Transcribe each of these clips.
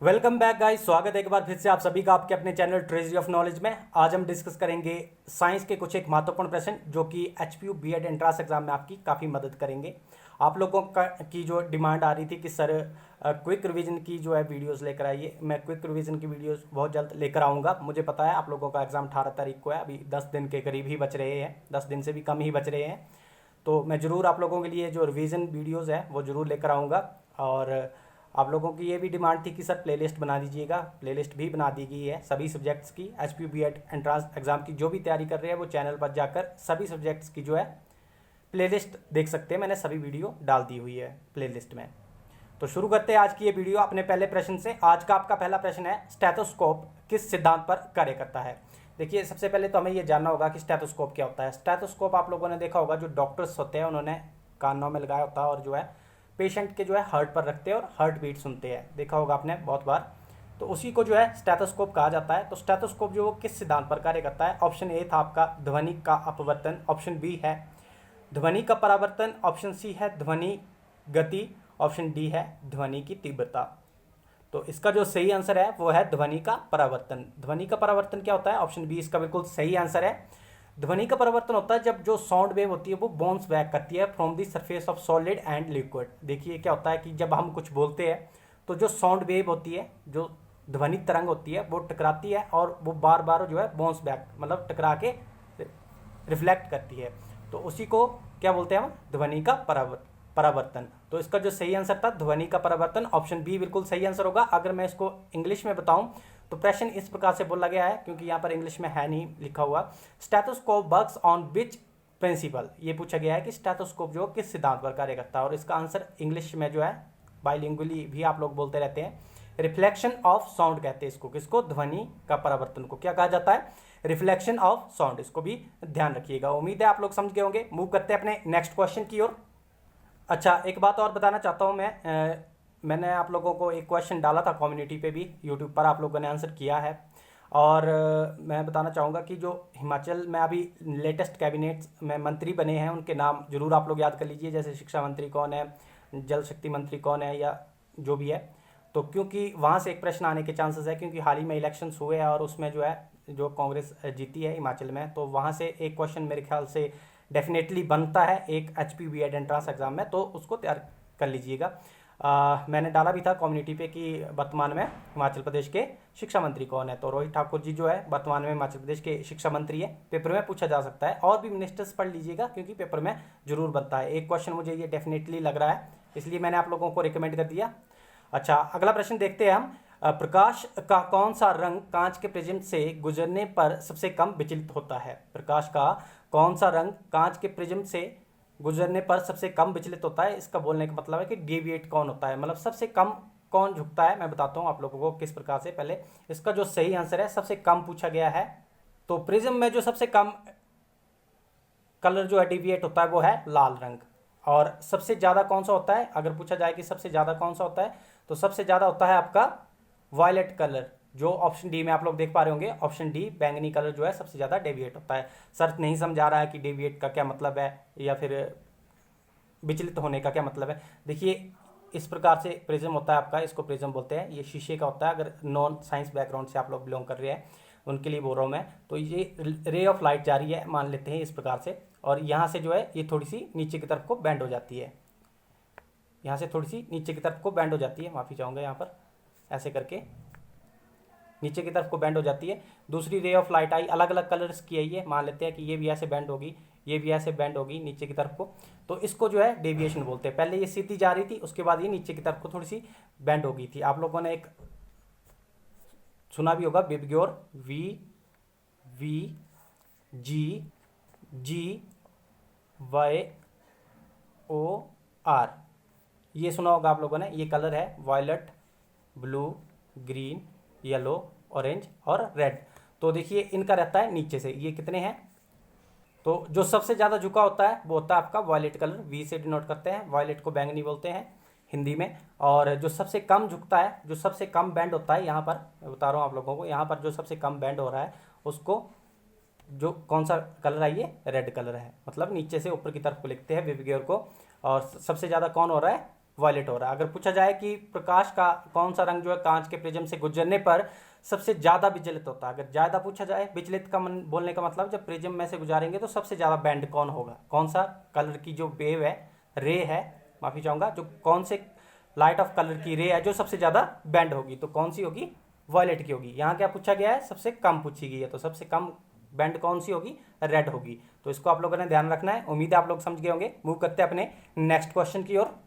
Welcome back guys. स्वागत है एक बार फिर से आप सभी का आपके अपने चैनल ट्रेजरी ऑफ नॉलेज में। आज हम डिस्कस करेंगे साइंस के कुछ एक महत्वपूर्ण प्रश्न जो कि एचपीयू बीएड एंट्रेंस एग्जाम में आपकी काफ़ी मदद करेंगे। आप लोगों की जो डिमांड आ रही थी कि सर क्विक रिवीजन की जो है वीडियोस लेकर आइए, मैं क्विक रिवीजन की वीडियोस बहुत जल्द लेकर आऊँगा। मुझे पता है आप लोगों का एग्ज़ाम 18 तारीख को है, अभी 10 दिन के करीब ही बच रहे हैं, 10 दिन से भी कम ही बच रहे हैं। तो मैं ज़रूर आप लोगों के लिए जो रिवीजन वीडियोज़ है वो ज़रूर लेकर आऊँगा। और आप लोगों की ये भी डिमांड थी कि सर प्लेलिस्ट बना दीजिएगा, प्लेलिस्ट भी बना दी गई है सभी सब्जेक्ट्स की। एचपीयू बीएड एंट्रेंस एग्जाम की जो भी तैयारी कर रहे हैं वो चैनल पर जाकर सभी सब्जेक्ट्स की जो है प्लेलिस्ट देख सकते हैं। मैंने सभी वीडियो डाल दी हुई है प्लेलिस्ट में। तो शुरू करते हैं आज की ये वीडियो अपने पहले प्रश्न से। आज का आपका पहला प्रश्न है, स्टेथोस्कोप किस सिद्धांत पर कार्य करता है। देखिए, सबसे पहले तो हमें ये जानना होगा कि स्टेथोस्कोप क्या होता है। स्टेथोस्कोप आप लोगों ने देखा होगा, जो डॉक्टर्स होते हैं उन्होंने कानों में लगाया होता है और जो है पेशेंट के जो है हार्ट पर रखते हैं और हार्ट बीट सुनते हैं, देखा होगा आपने बहुत बार। तो उसी को जो है स्टेथोस्कोप कहा जाता है। तो स्टेथोस्कोप जो किस सिद्धांत पर कार्य करता है। ऑप्शन ए था आपका ध्वनि का अपवर्तन, ऑप्शन बी है ध्वनि का परावर्तन, ऑप्शन सी है ध्वनि गति, ऑप्शन डी है ध्वनि की तीव्रता। तो इसका जो सही आंसर है वो है ध्वनि का परावर्तन। ध्वनि का परावर्तन क्या होता है, ऑप्शन बी इसका बिल्कुल सही आंसर है। ध्वनि का परिवर्तन होता है जब जो साउंड वेव होती है वो बाउंस बैक करती है from the surface of solid and liquid. देखिए क्या होता है कि जब हम कुछ बोलते हैं तो जो साउंड वेव होती है, जो ध्वनि तरंग होती है, वो टकराती है और वो बार बार जो है बाउंस बैक मतलब टकरा के रिफ्लेक्ट करती है। तो उसी को क्या बोलते हैं हम, ध्वनि का परावर्तन। तो इसका जो सही आंसर था ध्वनि का परावर्तन, ऑप्शन बी बिल्कुल सही आंसर होगा। अगर मैं इसको इंग्लिश में बताऊं तो प्रश्न इस प्रकार से बोला गया है, क्योंकि यहाँ पर इंग्लिश में है नहीं लिखा हुआ। Stethoscope works on which principle, ये पूछा गया है कि स्टेथोस्कोप जो किस सिद्धांत पर कार्य करता है। और इसका आंसर इंग्लिश में जो है बाइलिंगुअली भी आप लोग बोलते रहते हैं, रिफ्लेक्शन ऑफ साउंड कहते हैं इसको। किसको, ध्वनि का परावर्तन को क्या कहा जाता है, रिफ्लेक्शन ऑफ साउंड। इसको भी ध्यान रखिएगा। उम्मीद है आप लोग समझ गए होंगे। मूव करते हैं अपने नेक्स्ट क्वेश्चन की ओर। अच्छा, एक बात और बताना चाहता हूँ मैंने आप लोगों को एक क्वेश्चन डाला था कम्युनिटी पे भी, यूट्यूब पर आप लोगों ने आंसर किया है। और मैं बताना चाहूँगा कि जो हिमाचल में अभी लेटेस्ट कैबिनेट में मंत्री बने हैं उनके नाम जरूर आप लोग याद कर लीजिए। जैसे शिक्षा मंत्री कौन है, जल शक्ति मंत्री कौन है, या जो भी है। तो क्योंकि वहाँ से एक प्रश्न आने के चांसेस है, क्योंकि हाल ही में इलेक्शंस हुए हैं और उसमें जो है जो कांग्रेस जीती है हिमाचल में, तो वहाँ से एक क्वेश्चन मेरे ख्याल से डेफिनेटली बनता है एक एचपीयू बीएड एंट्रेंस एग्जाम में, तो उसको तैयार कर लीजिएगा। मैंने डाला भी था कम्युनिटी पे कि वर्तमान में हिमाचल प्रदेश के शिक्षा मंत्री कौन है। तो रोहित ठाकुर जी जो है वर्तमान में हिमाचल प्रदेश के शिक्षा मंत्री है। पेपर में पूछा जा सकता है, और भी मिनिस्टर्स पढ़ लीजिएगा क्योंकि पेपर में जरूर बनता है। एक क्वेश्चन मुझे ये डेफिनेटली लग रहा है, इसलिए मैंने आप लोगों को रिकमेंड कर दिया। अच्छा, अगला प्रश्न देखते हैं हम। प्रकाश का कौन सा रंग कांच के प्रिज्म से गुजरने पर सबसे कम विचलित होता है। प्रकाश का कौन सा रंग कांच के प्रिज्म से गुजरने पर सबसे कम विचलित होता है। इसका बोलने का मतलब है कि डेविएट कौन होता है, मतलब सबसे कम कौन झुकता है। मैं बताता हूँ आप लोगों को किस प्रकार से। पहले इसका जो सही आंसर है, सबसे कम पूछा गया है, तो प्रिज्म में जो सबसे कम कलर जो है डेविएट होता है वो है लाल रंग। और सबसे ज़्यादा कौन सा होता है, अगर पूछा जाए कि सबसे ज़्यादा कौन सा होता है, तो सबसे ज़्यादा होता है आपका वायलेट कलर, जो ऑप्शन डी में आप लोग देख पा रहे होंगे। ऑप्शन डी बैंगनी कलर जो है सबसे ज़्यादा डेविएट होता है। सर नहीं समझा रहा है कि डेविएट का क्या मतलब है या फिर विचलित होने का क्या मतलब है। देखिए, इस प्रकार से प्रिज्म होता है आपका, इसको प्रिज्म बोलते हैं। ये शीशे का होता है। अगर नॉन साइंस बैकग्राउंड से आप लोग बिलोंग कर रहे हैं उनके लिए बोल रहा हूँ मैं। तो ये रे ऑफ लाइट जा रही है, मान लेते हैं इस प्रकार से, और यहाँ से जो है ये थोड़ी सी नीचे की तरफ को बैंड हो जाती है। यहाँ से थोड़ी सी नीचे की तरफ को बैंड हो जाती है, माफ़ी चाहूँगा, यहाँ पर ऐसे करके नीचे की तरफ को बैंड हो जाती है। दूसरी रे ऑफ लाइट आई, अलग अलग कलर्स की है ये, मान लेते हैं कि ये भी ऐसे बैंड होगी, ये भी ऐसे बैंड होगी नीचे की तरफ को, तो इसको जो है डेविएशन बोलते हैं। पहले ये सीधी जा रही थी, उसके बाद ये नीचे की तरफ को थोड़ी सी बैंड हो गई थी। आप लोगों ने एक सुना भी होगा, VIBGYOR, V V G G Y O R, ये सुना होगा आप लोगों ने। ये कलर है violet, blue, green, yellow, orange और रेड। तो देखिए इनका रहता है नीचे से, ये कितने हैं, तो जो सबसे ज़्यादा झुका होता है वो होता है आपका वायलेट कलर, वी से डिनोट करते हैं। वायलेट को बैंगनी बोलते हैं हिंदी में। और जो सबसे कम झुकता है, जो सबसे कम बैंड होता है, यहाँ पर मैं बता रहा हूँ आप लोगों को, यहाँ पर जो सबसे कम बैंड हो रहा है उसको जो कौन सा कलर है, ये रेड कलर है। मतलब नीचे से ऊपर की तरफ को लिखते हैं विबग्योर को। और सबसे ज़्यादा कौन हो रहा है, वॉयलेट हो रहा है। अगर पूछा जाए कि प्रकाश का कौन सा रंग जो है कांच के प्रिज्म से गुजरने पर सबसे ज़्यादा विचलित होता है, अगर ज़्यादा पूछा जाए विचलित का बोलने का मतलब जब प्रिज्म में से गुजारेंगे तो सबसे ज़्यादा बैंड कौन होगा, कौन सा कलर की जो वेव है, रे है, माफ़ी चाहूँगा, जो कौन से लाइट ऑफ कलर की रे है जो सबसे ज़्यादा बैंड होगी, तो कौन सी होगी, वॉयलेट की होगी। यहाँ क्या पूछा गया है, सबसे कम पूछी गई है, तो सबसे कम बैंड कौन सी होगी, रेड होगी। तो इसको आप लोगों ने ध्यान रखना है। उम्मीद है आप लोग समझ गए होंगे। मूव करते हैं अपने नेक्स्ट क्वेश्चन की ओर।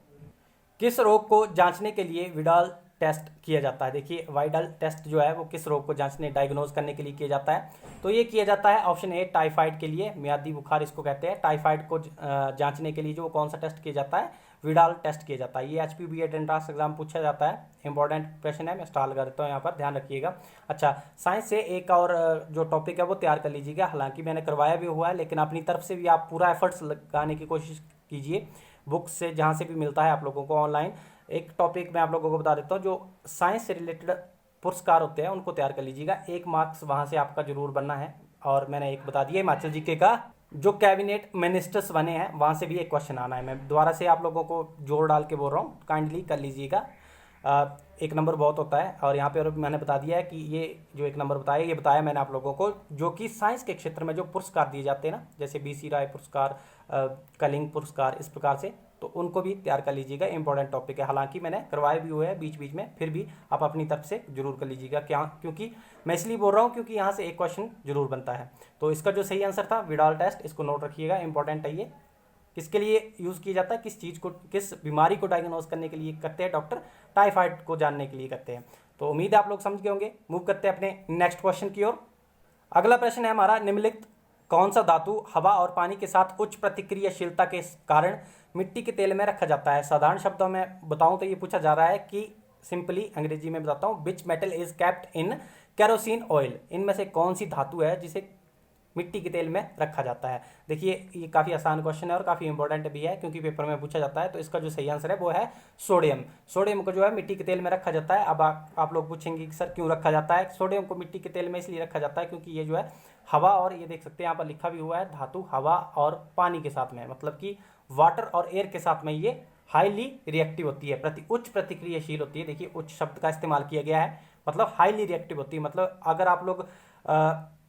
किस रोग को जांचने के लिए विडाल टेस्ट किया जाता है? देखिए वाइडल टेस्ट जो है वो किस रोग को जांचने, डायग्नोज करने के लिए किया जाता है? तो ये किया जाता है ऑप्शन ए टाइफाइड के लिए, मियादी बुखार इसको कहते हैं। टाइफाइड को जांचने के लिए जो कौन सा टेस्ट किया जाता है, विडाल टेस्ट किया जाता है। ये एचपीयू बीएड एंट्रेंस एग्जाम पूछा जाता है, इंपॉर्टेंट क्वेश्चन है, मैं स्टार लगा देता हूँ यहाँ पर, ध्यान रखिएगा। अच्छा, साइंस से एक और जो टॉपिक है वो तैयार कर लीजिएगा, हालांकि मैंने करवाया भी हुआ है, लेकिन अपनी तरफ से भी आप पूरा एफर्ट्स लगाने की कोशिश कीजिए, बुक्स से जहाँ से भी मिलता है आप लोगों को ऑनलाइन। एक टॉपिक मैं आप लोगों को बता देता हूँ, जो साइंस से रिलेटेड पुरस्कार होते हैं उनको तैयार कर लीजिएगा, 1 मार्क्स वहाँ से आपका जरूर बनना है। और मैंने एक बता दिया हिमाचल जीके का, जो कैबिनेट मिनिस्टर्स बने हैं वहाँ से भी एक क्वेश्चन आना है। मैं दोबारा से आप लोगों को जोर डाल के बोल रहा हूँ, काइंडली कर लीजिएगा। 1 नंबर बहुत होता है। और यहाँ पे और मैंने बता दिया है कि ये जो 1 नंबर बताया, ये बताया मैंने आप लोगों को, जो कि साइंस के क्षेत्र में जो पुरस्कार दिए जाते हैं ना, जैसे BC राय पुरस्कार, कलिंग पुरस्कार, इस प्रकार से, तो उनको भी तैयार कर लीजिएगा, इंपॉर्टेंट टॉपिक है। हालांकि मैंने करवाए भी हुए हैं बीच बीच में, फिर भी आप अपनी तरफ से जरूर कर लीजिएगा। क्या, क्योंकि मैं इसलिए बोल रहा हूँ क्योंकि यहाँ से एक क्वेश्चन जरूर बनता है। तो इसका जो सही आंसर था विडाल टेस्ट, इसको नोट रखिएगा, इंपॉर्टेंट है ये। किसके लिए यूज़ किया जाता है, किस चीज़ को, किस बीमारी को डायग्नोज करने के लिए करते हैं डॉक्टर? टाइफाइड को जानने के लिए करते हैं। तो उम्मीद है आप लोग समझ गए होंगे। मूव करते हैं अपने नेक्स्ट क्वेश्चन की ओर। अगला प्रश्न है हमारा, निम्नलिखित कौन सा धातु हवा और पानी के साथ उच्च प्रतिक्रियाशीलता के कारण मिट्टी के तेल में रखा जाता है? साधारण शब्दों में बताऊं तो ये पूछा जा रहा है कि, सिंपली अंग्रेजी में बताता हूँ, which metal is kept in kerosene oil? इनमें से कौन सी धातु है जिसे मिट्टी के तेल में रखा जाता है? देखिए ये काफ़ी आसान क्वेश्चन है और काफ़ी इंपॉर्टेंट भी है, क्योंकि पेपर में पूछा जाता है। तो इसका जो सही आंसर है वो है सोडियम। सोडियम को जो है मिट्टी के तेल में रखा जाता है। अब आप लोग पूछेंगे कि सर क्यों रखा जाता है? सोडियम को मिट्टी के तेल में इसलिए रखा जाता है क्योंकि ये जो है हवा, और ये देख सकते हैं यहाँ पर लिखा भी हुआ है, धातु हवा और पानी के साथ में, मतलब कि वाटर और एयर के साथ में ये हाईली रिएक्टिव होती है, उच्च प्रतिक्रियाशील होती है। देखिए उच्च शब्द का इस्तेमाल किया गया है, मतलब हाईली रिएक्टिव होती है। मतलब अगर आप लोग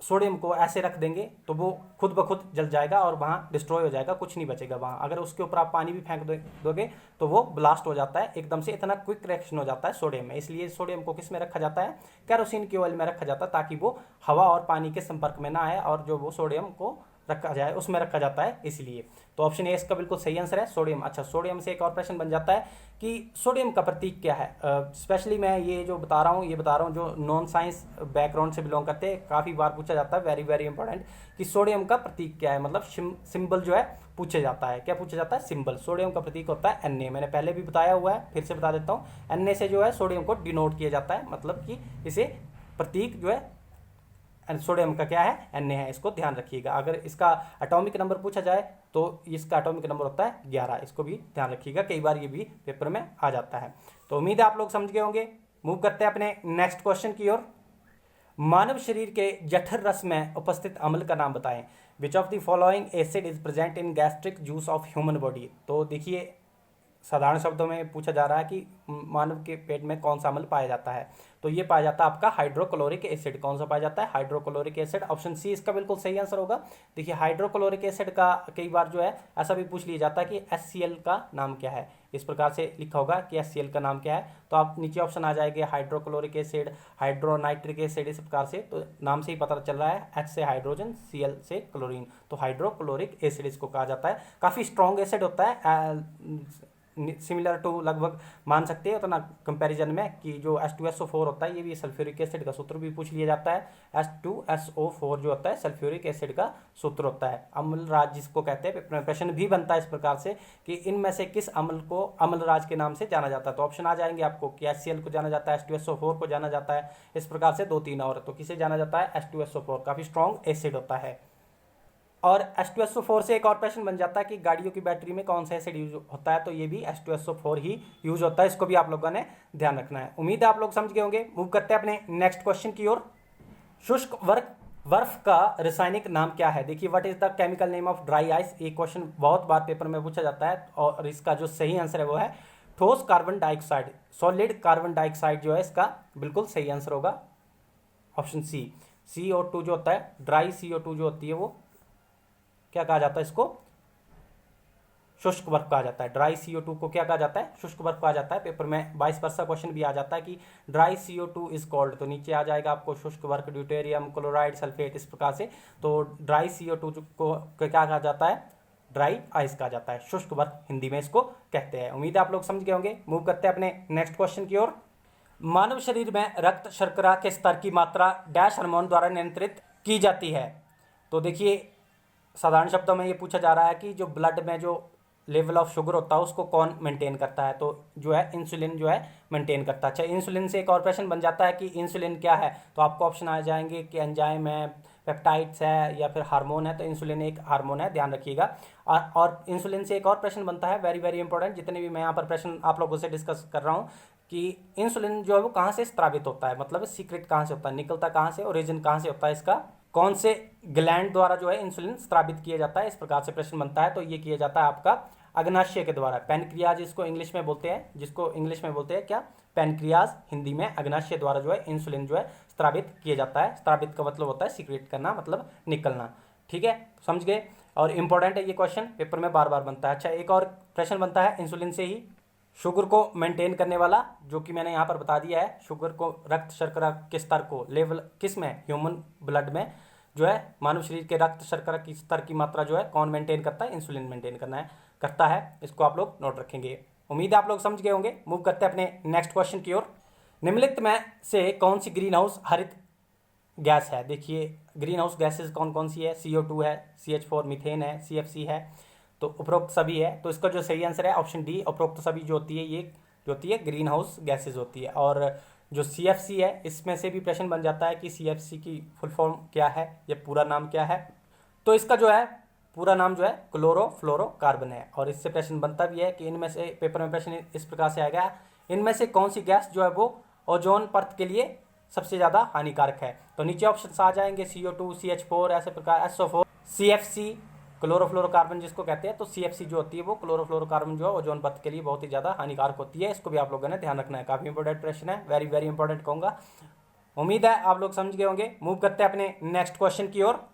सोडियम को ऐसे रख देंगे तो वो खुद ब खुद जल जाएगा और वहाँ डिस्ट्रॉय हो जाएगा, कुछ नहीं बचेगा वहाँ। अगर उसके ऊपर आप पानी भी फेंक दोगे तो वो ब्लास्ट हो जाता है एकदम से, इतना क्विक रिएक्शन हो जाता है सोडियम में। इसलिए सोडियम को किस में रखा जाता है? केरोसिन के ऑयल में रखा जाता है, ताकि वो हवा और पानी के संपर्क में ना आए, और जो वो सोडियम को रखा जाए उसमें रखा जाता है इसलिए। तो ऑप्शन ए इसका बिल्कुल सही आंसर है, सोडियम। अच्छा, सोडियम से एक और प्रश्न बन जाता है कि सोडियम का प्रतीक क्या है? स्पेशली मैं ये जो बता रहा हूँ, जो नॉन साइंस बैकग्राउंड से बिलोंग करते हैं, काफ़ी बार पूछा जाता है, वेरी वेरी इंपॉर्टेंट, कि सोडियम का प्रतीक क्या है, मतलब सिंबल जो है पूछा जाता है। क्या पूछा जाता है? सिंबल। सोडियम का प्रतीक होता है Na। मैंने पहले भी बताया हुआ है, फिर से बता देता हूँ। Na से जो है सोडियम को डिनोट किया जाता है, मतलब कि इसे प्रतीक जो है सोडियम का क्या है? Na है। इसको ध्यान रखिएगा। अगर इसका एटॉमिक नंबर पूछा जाए तो इसका एटॉमिक नंबर होता है 11, इसको भी ध्यान रखिएगा, कई बार ये भी पेपर में आ जाता है। तो उम्मीद है आप लोग समझ गए होंगे। मूव करते हैं अपने नेक्स्ट क्वेश्चन की ओर। मानव शरीर के जठर रस में उपस्थित अम्ल का नाम बताएं। Which of the following acid is present in gastric juice of human body? तो देखिए साधारण शब्दों में पूछा जा रहा है कि मानव के पेट में कौन सा अम्ल पाया जाता है? तो ये पाया जाता है आपका हाइड्रोक्लोरिक एसिड। कौन सा पाया जाता है? Hydrochloric acid. ऑप्शन सी इसका बिल्कुल सही आंसर होगा। देखिए हाइड्रोक्लोरिक एसिड का कई बार जो है ऐसा भी पूछ लिया जाता है कि HCl का नाम क्या है? इस प्रकार से लिखा होगा कि HCl का नाम क्या है, तो आप नीचे ऑप्शन आ जाएंगे हाइड्रोक्लोरिक एसिड, हाइड्रोनाइट्रिक एसिड, इस प्रकार से। तो नाम से ही पता चल रहा है, H से हाइड्रोजन, Cl से क्लोरीन, तो हाइड्रोक्लोरिक एसिड इसको कहा जाता है। काफ़ी स्ट्रॉन्ग एसिड होता है, सिमिलर टू, लगभग मान सकते हैं उतना कंपैरिजन में, कि जो H2SO4 होता है ये भी सल्फ्यूरिक एसिड का सूत्र भी पूछ लिया जाता है। H2SO4 जो होता है सल्फ्यूरिक एसिड का सूत्र होता है। अम्लराज जिसको कहते हैं, प्रश्न भी बनता है इस प्रकार से कि इनमें से किस अम्ल को अम्लराज के नाम से जाना जाता है? तो ऑप्शन आ जाएंगे आपको कि HCl को जाना जाता है, H2SO4 को जाना जाता है, इस प्रकार से 2-3 और। तो किसे जाना जाता है? H2SO4, काफ़ी स्ट्रॉन्ग एसिड होता है। और H2SO4 से एक और प्रश्न बन जाता है कि गाड़ियों की बैटरी में कौन सा एसिड यूज होता है? तो ये भी H2SO4 ही यूज होता है, इसको भी आप लोगों ने ध्यान रखना है। उम्मीद है आप लोग समझ गए होंगे। मूव करते हैं अपने नेक्स्ट क्वेश्चन की ओर। शुष्क बर्फ का रासायनिक नाम क्या है? देखिए what is the chemical name of dry ice. ये क्वेश्चन बहुत बार पेपर में पूछा जाता है और इसका जो सही आंसर है वो है ठोस carbon dioxide, solid carbon dioxide जो है इसका बिल्कुल सही आंसर होगा ऑप्शन सी। CO2 जो होता है, ड्राई CO2 जो होती है वो क्या कहा जाता है, इसको शुष्क बर्फ कहा जाता है। ड्राई CO2 को क्या कहा जाता है, शुष्क बर्फ कहा जाता है। पेपर में 22 क्वेश्चन भी आ जाता है कि ड्राई CO2 इज कॉल्ड, तो नीचे आ जाएगा आपको शुष्क बर्फ, ड्यूटेरियम, क्लोराइड, सल्फेट, इस प्रकार से। तो ड्राई CO2 को क्या कहा जाता है, ड्राई आइस कहा जाता है, शुष्क बर्फ हिंदी में इसको कहते हैं। उम्मीद है आप लोग समझ गए होंगे। मूव करते हैं अपने नेक्स्ट क्वेश्चन की ओर। मानव शरीर में रक्त शर्करा के स्तर की मात्रा डैश हार्मोन द्वारा नियंत्रित की जाती है। तो देखिए साधारण शब्दों में ये पूछा जा रहा है कि जो ब्लड में जो लेवल ऑफ शुगर होता है उसको कौन मेंटेन करता है, तो जो है इंसुलिन जो है मेंटेन करता है। अच्छा, इंसुलिन से एक और प्रश्न बन जाता है कि इंसुलिन क्या है, तो आपको ऑप्शन आ जाएंगे कि एंजाइम है, पेप्टाइड्स है, या फिर हार्मोन है। तो इंसुलिन एक हार्मोन है, ध्यान रखिएगा। और इंसुलिन से एक और प्रश्न बनता है, वेरी वेरी इंपॉर्टेंट, जितने भी मैं यहाँ पर प्रश्न आप लोगों से डिस्कस कर रहा हूँ, कि इंसुलिन जो है वो कहाँ से स्रावित होता है, मतलब सीक्रेट कहाँ से होता है, निकलता कहाँ से, ओरिजिन कहाँ से होता है इसका, कौन से ग्लैंड द्वारा जो है इंसुलिन स्रावित किया जाता है, इस प्रकार से प्रश्न बनता है। तो ये किया जाता है आपका अग्नाशय के द्वारा, पैनक्रियाज इसको इंग्लिश में बोलते हैं, जिसको इंग्लिश में बोलते हैं क्या, पैनक्रियाज, हिंदी में अग्नाशय द्वारा जो है इंसुलिन जो है स्रावित किया जाता है। स्रावित का मतलब होता है सीक्रेट करना, मतलब निकलना। ठीक है, समझ गए। और इंपॉर्टेंट है ये क्वेश्चन, पेपर में बार बार बनता है। अच्छा, एक और प्रश्न बनता है इंसुलिन से ही, शुगर को मेंटेन करने वाला, जो कि मैंने यहाँ पर बता दिया है, शुगर को, रक्त शर्करा के स्तर को, लेवल किस में, ह्यूमन ब्लड में जो है, मानव शरीर के रक्त शर्करा की स्तर की मात्रा जो है कौन मेंटेन करता है, इंसुलिन मेंटेन करता है। इसको आप लोग नोट रखेंगे। उम्मीद है आप लोग समझ गए होंगे। मूव करते हैं अपने नेक्स्ट क्वेश्चन की ओर। निम्नलिखित में से कौन सी ग्रीन हाउस हरित गैस है। देखिए ग्रीन हाउस गैसेज कौन कौन सी है, CO2 है, CH4 मीथेन है, CFC है, तो उपरोक्त सभी है। तो इसका जो सही आंसर है ऑप्शन डी, उपरोक्त सभी जो होती है ये जो होती है ग्रीन हाउस गैसेज होती है। और जो CFC है, इसमें से भी प्रश्न बन जाता है कि CFC की फुल फॉर्म क्या है, या पूरा नाम क्या है। तो इसका जो है पूरा नाम जो है क्लोरोफ्लोरोकार्बन है। और इससे प्रश्न बनता भी है कि इनमें से, पेपर में प्रश्न इस प्रकार से आएगा, इनमें से कौन सी गैस जो है वो ओजोन परत के लिए सबसे ज़्यादा हानिकारक है। तो नीचे ऑप्शन आ जाएंगे CO2, CH4, ऐसे प्रकार SO4, CFC, क्लोरोफ्लोरोकार्बन जिसको कहते हैं। तो CFC जो होती है वो क्लोरोफ्लोरोकार्बन जो है ओजोन परत के लिए बहुत ही ज़्यादा हानिकारक होती है। इसको भी आप लोगों ने ध्यान रखना है, काफ़ी इंपॉर्टेंट प्रश्न है, वेरी वेरी इंपॉर्टेंट कहूँगा। उम्मीद है आप लोग समझ गए होंगे। मूव करते हैं अपने नेक्स्ट क्वेश्चन की ओर।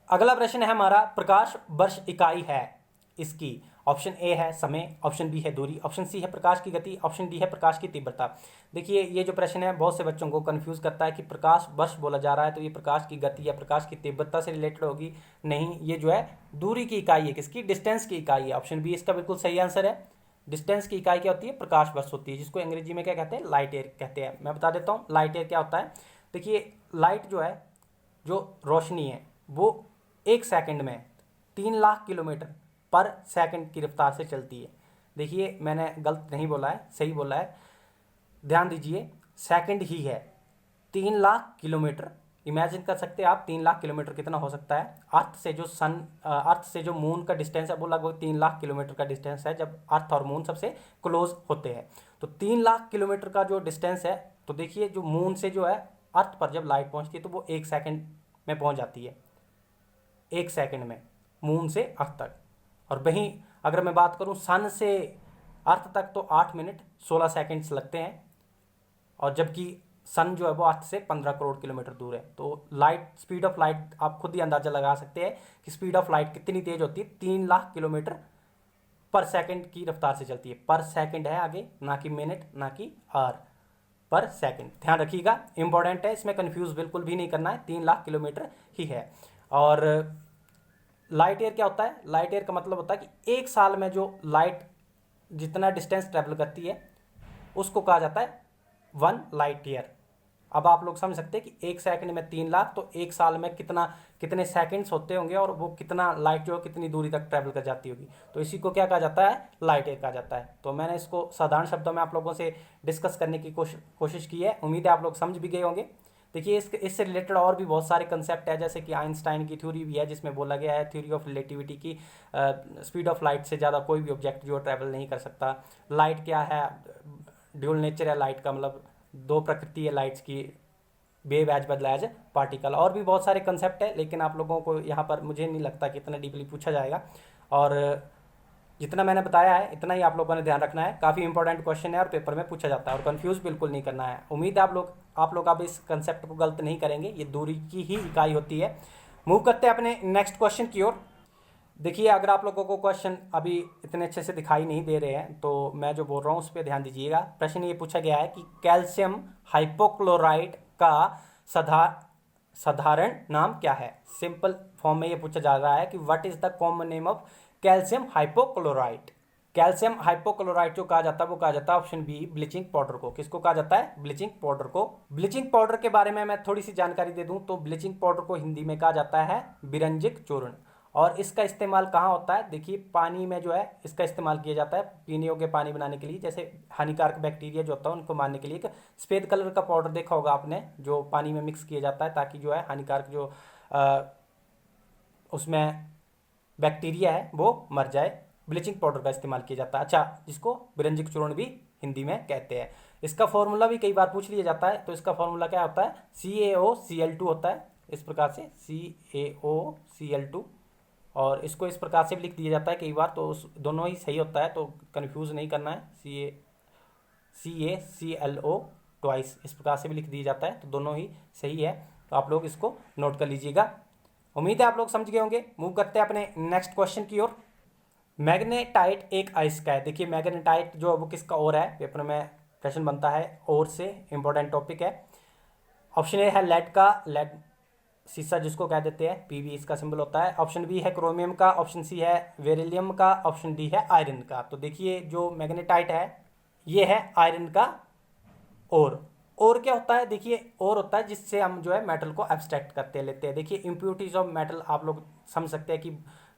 अगला प्रश्न है हमारा, प्रकाश वर्ष इकाई है इसकी। ऑप्शन ए है समय, ऑप्शन बी है दूरी, ऑप्शन सी है प्रकाश की गति, ऑप्शन डी है प्रकाश की तीव्रता। देखिए ये जो प्रश्न है बहुत से बच्चों को कंफ्यूज करता है कि प्रकाश वर्ष बोला जा रहा है तो ये प्रकाश की गति या प्रकाश की तीव्रता से रिलेटेड होगी। नहीं, ये जो है दूरी की इकाई है, किसकी, डिस्टेंस की इकाई है। ऑप्शन बी इसका बिल्कुल सही आंसर है। डिस्टेंस की इकाई क्या होती है, प्रकाश वर्ष होती है, जिसको अंग्रेजी में क्या कहते हैं, लाइट ईयर कहते हैं। मैं बता देता हूँ लाइट ईयर क्या होता है। देखिए लाइट जो है, जो रोशनी है, वो 1 सेकंड में 3 लाख किलोमीटर पर सेकंड की रफ्तार से चलती है। देखिए मैंने गलत नहीं बोला है, सही बोला है, ध्यान दीजिए, सेकंड ही है। 3 लाख किलोमीटर, इमेजिन कर सकते हैं आप 3 लाख किलोमीटर कितना हो सकता है। अर्थ से जो मून का डिस्टेंस है वो लगभग 3 लाख किलोमीटर का डिस्टेंस है, जब अर्थ और मून सबसे क्लोज होते हैं। तो 3 लाख किलोमीटर का जो डिस्टेंस है, तो देखिए जो मून से जो है अर्थ पर जब लाइट पहुंचती है तो वो 1 सेकंड में पहुंच जाती है, 1 सेकंड में मून से अर्थ तक। और वहीं अगर मैं बात करूं सन से अर्थ तक तो 8 मिनट 16 सेकंड्स लगते हैं, और जबकि सन जो है वो अर्थ से 15 करोड़ किलोमीटर दूर है। तो लाइट, स्पीड ऑफ लाइट आप खुद ही अंदाजा लगा सकते हैं कि स्पीड ऑफ लाइट कितनी तेज होती है। 3 लाख किलोमीटर पर सेकंड की रफ्तार से चलती है। पर सेकंड है आगे, ना कि मिनट, ना कि आवर, पर सेकंड, ध्यान रखिएगा, इंपॉर्टेंट है, इसमें कंफ्यूज बिल्कुल भी नहीं करना है, 3 लाख किलोमीटर ही है। और लाइट ईयर क्या होता है, लाइट ईयर का मतलब होता है कि 1 साल में जो लाइट जितना डिस्टेंस ट्रेवल करती है उसको कहा जाता है 1 लाइट ईयर। अब आप लोग समझ सकते हैं कि 1 सेकंड में 3 लाख, तो 1 साल में कितने सेकंड्स होते होंगे, और वो कितना लाइट जो कितनी दूरी तक ट्रैवल कर जाती होगी। तो इसी को क्या कहा जाता है, लाइट ईयर कहा जाता है। तो मैंने इसको साधारण शब्दों में आप लोगों से डिस्कस करने की कोशिश की है, उम्मीद है आप लोग समझ भी गए होंगे। देखिए इससे रिलेटेड और भी बहुत सारे कंसेप्ट है, जैसे कि आइंस्टाइन की थ्योरी भी है जिसमें बोला गया है, थ्योरी ऑफ रिलेटिविटी की, स्पीड ऑफ लाइट से ज़्यादा कोई भी ऑब्जेक्ट जो ट्रैवल नहीं कर सकता। लाइट क्या है, ड्यूल नेचर है लाइट का, मतलब 2 प्रकृति है लाइट्स की, wave as well as particle. और भी बहुत सारे कंसेप्ट है, लेकिन आप लोगों को यहाँ पर मुझे नहीं लगता कि इतना डीपली पूछा जाएगा। और जितना मैंने बताया है इतना ही आप लोगों ने ध्यान रखना है। काफ़ी इंपॉर्टेंट क्वेश्चन है और पेपर में पूछा जाता है, और कंफ्यूज बिल्कुल नहीं करना है। उम्मीद है आप लोग अब इस कंसेप्ट को गलत नहीं करेंगे। ये दूरी की ही इकाई होती है। मूव करते हैं अपने नेक्स्ट क्वेश्चन की ओर। देखिए, अगर आप लोगों को क्वेश्चन अभी इतने अच्छे से दिखाई नहीं दे रहे हैं तो मैं जो बोल रहा हूँ उस पर ध्यान दीजिएगा। प्रश्न ये पूछा गया है कि कैल्शियम हाइपोक्लोराइड का साधारण नाम क्या है। सिंपल फॉर्म में ये पूछा जा रहा है कि what is the common name of calcium hypochloride. Calcium hypochloride जो कहा जाता है वो कहा जाता है ऑप्शन बी ब्लीचिंग पाउडर को। किसको कहा जाता है? ब्लीचिंग पाउडर को। ब्लीचिंग पाउडर के बारे में मैं थोड़ी सी जानकारी दे दूं तो ब्लीचिंग पाउडर को हिंदी में कहा जाता है बिरंजिक चूर्ण। और इसका इस्तेमाल कहाँ होता है? देखिए, पानी में जो है इसका इस्तेमाल किया जाता है पीने योग्य पानी बनाने के लिए। जैसे हानिकारक बैक्टीरिया जो होता है उनको मारने के लिए। एक सफेद कलर का पाउडर देखा होगा आपने जो पानी में मिक्स किया जाता है ताकि जो है हानिकारक जो उसमें बैक्टीरिया है वो मर जाए। ब्लीचिंग पाउडर का इस्तेमाल किया जाता है। अच्छा, जिसको बिरंजिक चूर्ण भी हिंदी में कहते हैं। इसका फॉर्मूला भी कई बार पूछ लिया जाता है। तो इसका फॉर्मूला क्या होता है? CaOCl2 होता है। इस प्रकार से CaOCl2, और इसको इस प्रकार से भी लिख दिया जाता है कई बार, तो उस दोनों ही सही होता है, तो कन्फ्यूज़ नहीं करना है। CaClO ट्वाइस इस प्रकार से भी लिख दिया जाता है, तो दोनों ही सही है। तो आप लोग इसको नोट कर लीजिएगा। उम्मीद है आप लोग समझ गए होंगे। मूव करते हैं अपने नेक्स्ट क्वेश्चन की ओर। मैग्नेटाइट एक अयस्क है। देखिए, मैग्नेटाइट जो वो किसका ओर है? पेपर में प्रश्न बनता है ओर से, इंपॉर्टेंट टॉपिक है। ऑप्शन ए है लेड का, लेड शीशा जिसको कह देते हैं, Pb इसका सिंबल होता है। ऑप्शन बी है क्रोमियम का, ऑप्शन सी है बेरिलियम का, ऑप्शन डी है आयरन का। तो देखिए, जो मैग्नेटाइट है ये है आयरन का और क्या होता है? देखिए, और होता है जिससे हम जो है मेटल को एब्स्ट्रैक्ट करते लेते हैं। देखिए, इम्प्योरिटीज ऑफ मेटल आप लोग समझ सकते हैं कि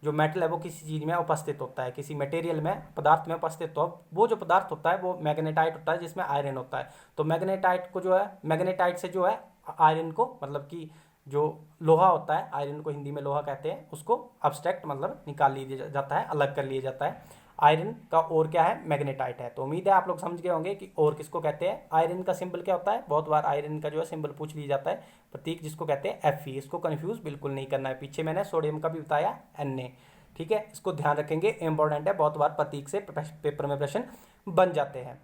जो मेटल है वो किसी चीज़ में उपस्थित होता है, किसी मटेरियल में, पदार्थ में उपस्थित हो। वो जो पदार्थ होता है वो मैग्नेटाइट होता है जिसमें आयरन होता है। तो मैग्नेटाइट को जो है, मैग्नेटाइट से जो है आयरन को, मतलब कि जो लोहा होता है, आयरन को हिंदी में लोहा कहते हैं, उसको अब्स्ट्रैक्ट मतलब निकाल लिया जाता है, अलग कर लिया जाता है। आयरन का और क्या है? मैग्नेटाइट है। तो उम्मीद है आप लोग समझ गए होंगे कि और किसको कहते हैं। आयरन का सिंबल क्या होता है? बहुत बार आयरन का जो है सिंबल पूछ लिया जाता है, प्रतीक जिसको कहते हैं Fe। इसको कंफ्यूज बिल्कुल नहीं करना है। पीछे मैंने सोडियम का भी बताया Na। ठीक है, इसको ध्यान रखेंगे, इंपॉर्टेंट है। बहुत बार प्रतीक से पेपर में प्रश्न बन जाते हैं।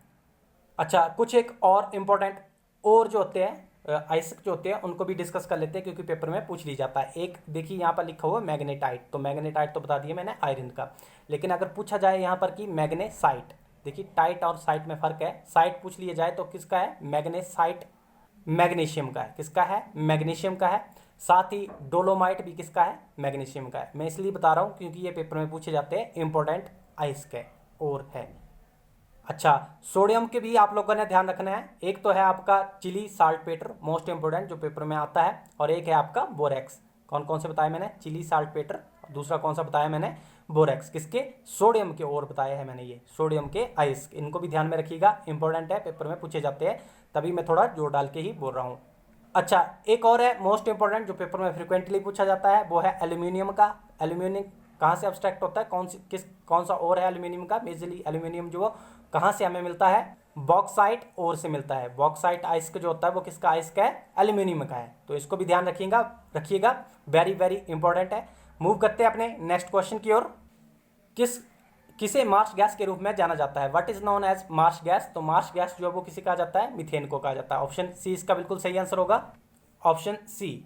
अच्छा, कुछ एक और इम्पोर्टेंट और जो होते हैं अयस्क जो होते हैं उनको भी डिस्कस कर लेते हैं, क्योंकि पेपर में पूछ ली जाता है। एक देखिए यहाँ पर लिखा हुआ मैग्नेटाइट, तो मैग्नेटाइट तो बता दिया मैंने आयरन का। लेकिन अगर पूछा जाए यहाँ पर कि मैग्नेसाइट, देखिए टाइट और साइट में फर्क है। साइट पूछ लिया जाए तो किसका है? मैग्नेसाइट मैग्नीशियम का है। किसका है? मैग्नीशियम का है। साथ ही डोलोमाइट भी किसका है? मैग्नीशियम का है। मैं इसलिए बता रहा हूँ क्योंकि ये पेपर में पूछे जाते हैं, इंपॉर्टेंट अयस्क है और है। अच्छा, सोडियम के भी आप लोगों ने ध्यान रखना है। एक तो है आपका चिली साल्टपेटर, मोस्ट इंपोर्टेंट, जो पेपर में आता है, और एक है आपका बोरेक्स। कौन कौन से बताए मैंने? चिली साल्टपेटर, दूसरा कौन सा बताया मैंने? बोरेक्स। किसके? सोडियम के और बताया है मैंने, ये सोडियम के अयस्क। इनको भी ध्यान में रखिएगा, इंपॉर्टेंट है, पेपर में पूछे जाते हैं, तभी मैं थोड़ा जोर डाल के ही बोल रहा हूँ। अच्छा, एक और है मोस्ट इंपॉर्टेंट जो पेपर में फ्रिक्वेंटली पूछा जाता है, वो है एल्यूमिनियम का। एल्यूमिनियम कहाँ से अब्स्ट्रैक्ट होता है? कौन सा और है एल्यूमिनियम का? मेजरली एल्यूमिनियम जो कहाँ से हमें मिलता है? बॉक्साइट और से मिलता है। बॉक्साइट अयस्क जो होता है वो किसका अयस्क है? एल्यूमिनियम का है। तो इसको भी ध्यान रखिएगा, वेरी वेरी इंपॉर्टेंट है। मूव करते हैं अपने नेक्स्ट क्वेश्चन की ओर। किसे मार्श गैस के रूप में जाना जाता है? What is known as marsh gas? तो मार्श गैस जो है वो किसे कहा जाता है? मीथेन को कहा जाता है। ऑप्शन सी इसका बिल्कुल सही आंसर होगा। Option C,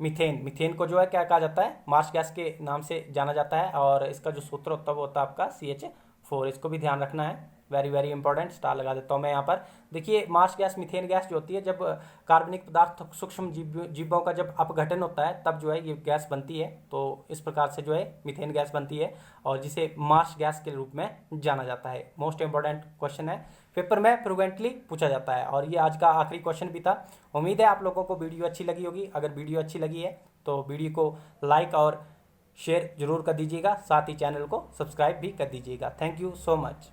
methane. मीथेन को जो है क्या कहा जाता है? मार्श गैस के नाम से जाना जाता है, और इसका जो सूत्र होता है वो होता है आपका CH4। इसको भी ध्यान रखना है, वेरी वेरी इंपॉर्टेंट। स्टार लगा देता हूँ मैं यहाँ पर। देखिए, मार्श गैस, मीथेन गैस जो होती है, जब कार्बनिक पदार्थ सूक्ष्म जीवों का जब अपघटन होता है तब जो है ये गैस बनती है। तो इस प्रकार से जो है मीथेन गैस बनती है, और जिसे मार्श गैस के रूप में जाना जाता है। मोस्ट इंपॉर्टेंट क्वेश्चन है, पेपर में फ्रिक्वेंटली पूछा जाता है, और ये आज का आखिरी क्वेश्चन भी था। उम्मीद है आप लोगों को वीडियो अच्छी लगी होगी। अगर वीडियो अच्छी लगी है तो वीडियो को लाइक और शेयर जरूर कर दीजिएगा, साथ ही चैनल को सब्सक्राइब भी कर दीजिएगा। Thank you so much.